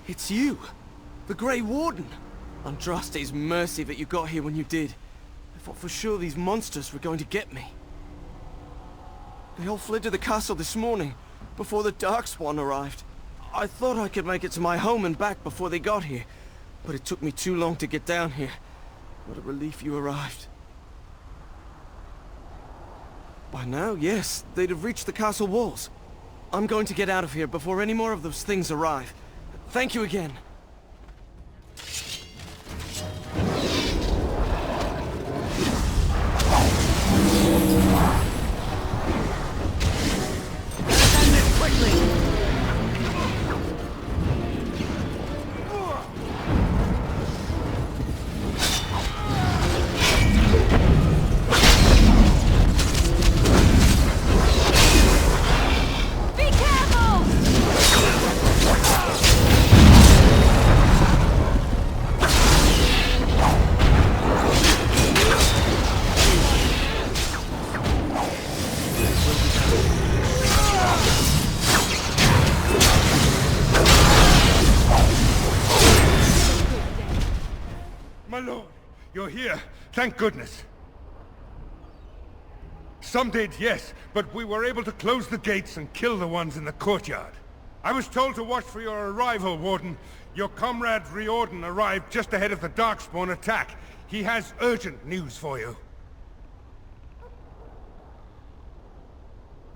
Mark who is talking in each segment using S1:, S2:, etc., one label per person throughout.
S1: It's you! The Grey Warden! Andraste's mercy that you got here when you did. I thought for sure these monsters were going to get me. They all fled to the castle this morning, before the Darkspawn arrived. I thought I could make it to my home and back before they got here, but it took me too long to get down here. What a relief you arrived. By now, yes, they'd have reached the castle walls. I'm going to get out of here before any more of those things arrive. Thank you again.
S2: My lord, you're here. Thank goodness. Some did, yes, but we were able to close the gates and kill the ones in the courtyard. I was told to watch for your arrival, Warden. Your comrade Riordan arrived just ahead of the Darkspawn attack. He has urgent news for you.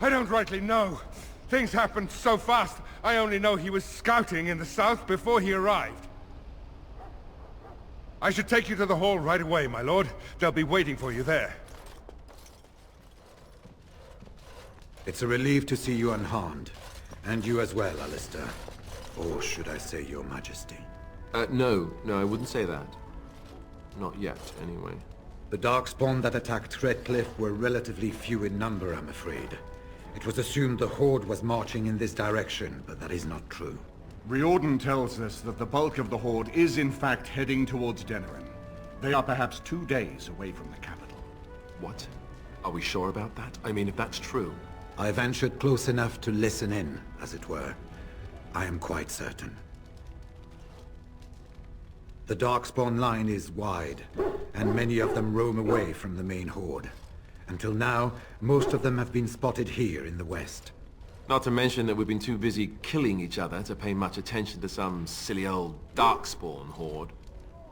S2: I don't rightly know. Things happened so fast, I only know he was scouting in the south before he arrived. I should take you to the hall right away, my lord. They'll be waiting for you there.
S3: It's a relief to see you unharmed. And you as well, Alistair. Or should I say your majesty?
S4: No, I wouldn't say that. Not yet, anyway.
S3: The Darkspawn that attacked Redcliffe were relatively few in number, I'm afraid. It was assumed the Horde was marching in this direction, but that is not true.
S5: Riordan tells us that the bulk of the Horde is in fact heading towards Denerim. They are perhaps 2 days away from the capital.
S4: What? Are we sure about that? I mean, if that's true...
S3: I ventured close enough to listen in, as it were. I am quite certain. The Darkspawn line is wide, and many of them roam away from the main Horde. Until now, most of them have been spotted here in the west.
S4: Not to mention that we've been too busy killing each other to pay much attention to some silly old Darkspawn horde.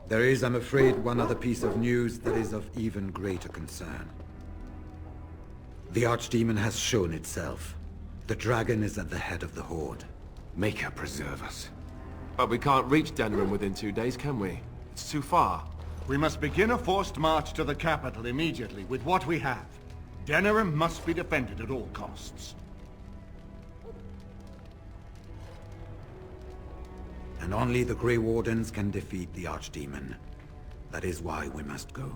S3: There is, I'm afraid, one other piece of news that is of even greater concern. The Archdemon has shown itself. The dragon is at the head of the Horde.
S5: Make her preserve us.
S4: But we can't reach Denerim within 2 days, can we? It's too far.
S5: We must begin a forced march to the capital immediately with what we have. Denerim must be defended at all costs.
S3: And only the Grey Wardens can defeat the Archdemon. That is why we must go.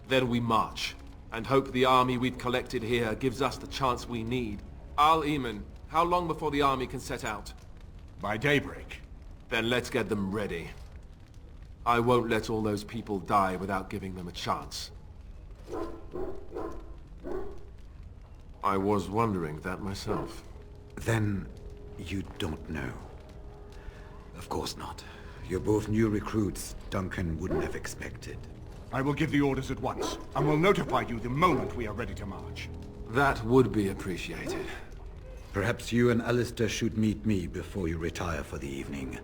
S4: Then we march, and hope the army we've collected here gives us the chance we need. Al-Eamon, how long before the army can set out?
S5: By daybreak.
S4: Then let's get them ready. I won't let all those people die without giving them a chance. I was wondering that myself.
S3: Then you don't know. Of course not. You're both new recruits Duncan wouldn't have expected.
S5: I will give the orders at once, and will notify you the moment we are ready to march.
S4: That would be appreciated.
S3: Perhaps you and Alistair should meet me before you retire for the evening.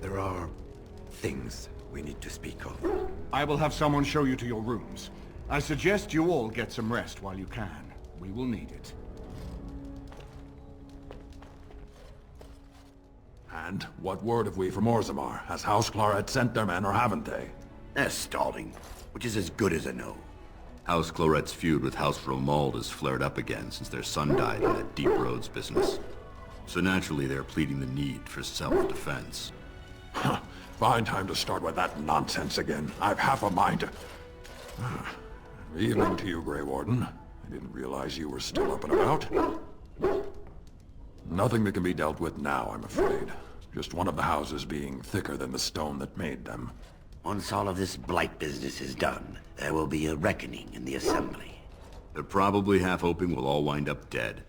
S3: There are things we need to speak of.
S5: I will have someone show you to your rooms. I suggest you all get some rest while you can. We will need it.
S6: And what word have we from Orzammar? Has House Clorette sent their men or haven't they?
S7: They're stalling, which is as good as a no. House Clorette's feud with House Romald has flared up again since their son died in that Deep Roads business. So naturally they're pleading the need for self-defense.
S6: Fine time to start with that nonsense again. I've half a mind to... Evening to you, Grey Warden. I didn't realize you were still up and about. Nothing that can be dealt with now, I'm afraid. Just one of the houses being thicker than the stone that made them.
S7: Once all of this blight business is done, there will be a reckoning in the Assembly. They're probably half hoping we'll all wind up dead.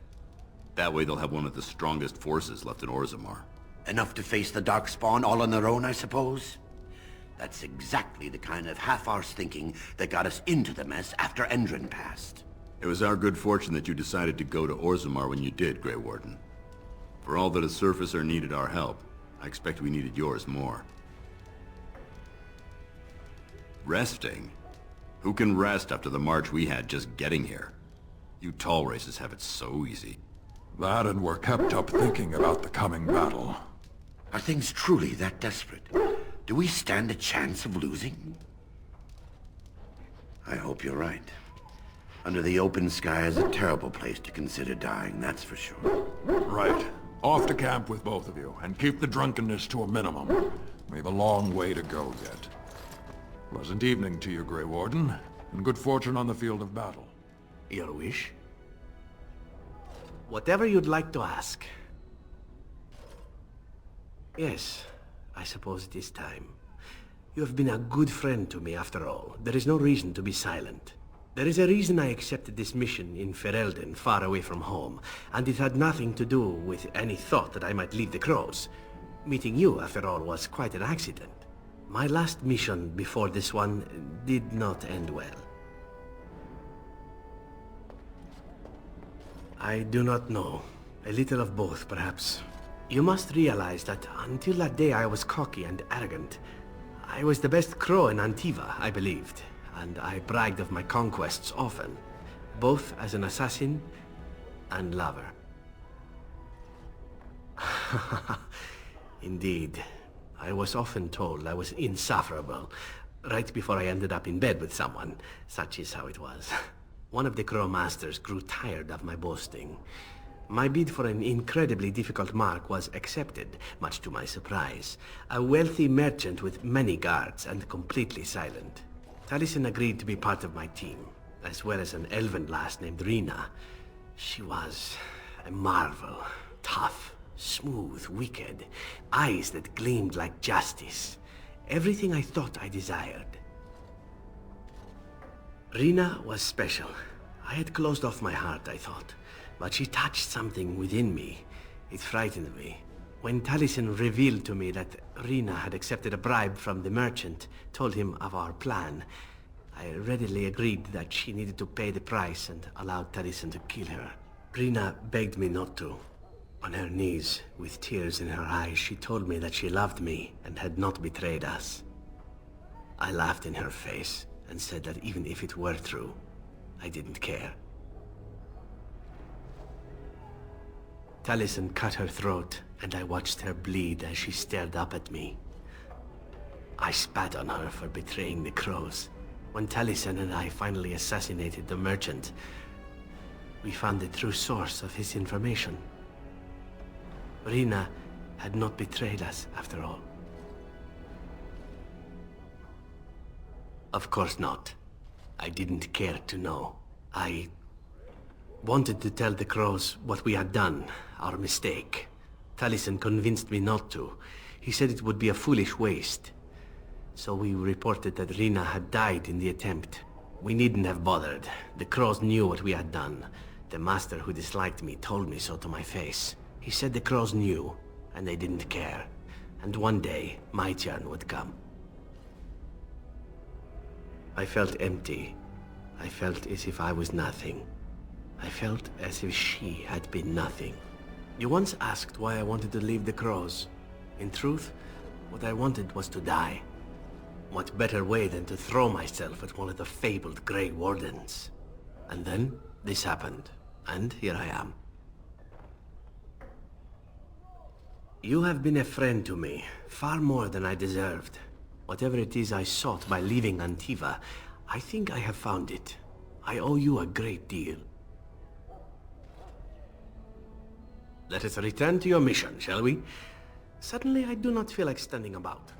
S7: That way they'll have one of the strongest forces left in Orzammar.
S8: Enough to face the Darkspawn all on their own, I suppose? That's exactly the kind of half-arsed thinking that got us into the mess after Endron passed.
S7: It was our good fortune that you decided to go to Orzammar when you did, Grey Warden. For all that a surfacer needed our help, I expect we needed yours more. Resting? Who can rest after the march we had just getting here? You tall races have it so easy.
S6: That and we're kept up thinking about the coming battle.
S8: Are things truly that desperate? Do we stand a chance of losing? I hope you're right. Under the open sky is a terrible place to consider dying, that's for sure.
S6: Right. Off to camp with both of you, and keep the drunkenness to a minimum. We have a long way to go yet. Pleasant evening to you, Grey Warden, and good fortune on the field of battle.
S9: Your wish? Whatever you'd like to ask. Yes, I suppose it is time. You have been a good friend to me after all. There is no reason to be silent. There is a reason I accepted this mission in Ferelden, far away from home, and it had nothing to do with any thought that I might leave the Crows. Meeting you, after all, was quite an accident. My last mission before this one did not end well. I do not know. A little of both, perhaps. You must realize that until that day I was cocky and arrogant. I was the best crow in Antiva, I believed, and I bragged of my conquests often, both as an assassin and lover. Indeed. I was often told I was insufferable, right before I ended up in bed with someone. Such is how it was. One of the Crow Masters grew tired of my boasting. My bid for an incredibly difficult mark was accepted, much to my surprise. A wealthy merchant with many guards and completely silent. Taliesin agreed to be part of my team, as well as an elven lass named Rina. She was a marvel, tough, smooth, wicked, eyes that gleamed like justice. Everything I thought I desired. Rina was special. I had closed off my heart, I thought, but she touched something within me. It frightened me. When Taliesin revealed to me that Rina had accepted a bribe from the merchant, told him of our plan, I readily agreed that she needed to pay the price and allowed Taliesin to kill her. Rina begged me not to. On her knees, with tears in her eyes, she told me that she loved me and had not betrayed us. I laughed in her face and said that even if it were true, I didn't care. Taliesin cut her throat, and I watched her bleed as she stared up at me. I spat on her for betraying the Crows. When Taliesin and I finally assassinated the merchant, we found the true source of his information. Rina had not betrayed us, after all. Of course not. I didn't care to know. I wanted to tell the Crows what we had done, our mistake. Taliesin convinced me not to. He said it would be a foolish waste. So we reported that Rina had died in the attempt. We needn't have bothered. The Crows knew what we had done. The master who disliked me told me so to my face. He said the Crows knew, and they didn't care. And one day, my turn would come. I felt empty. I felt as if I was nothing. I felt as if she had been nothing. You once asked why I wanted to leave the Crows. In truth, what I wanted was to die. What better way than to throw myself at one of the fabled Grey Wardens? And then, this happened, and here I am. You have been a friend to me, far more than I deserved. Whatever it is I sought by leaving Antiva, I think I have found it. I owe you a great deal. Let us return to your mission, shall we? Suddenly, I do not feel like standing about.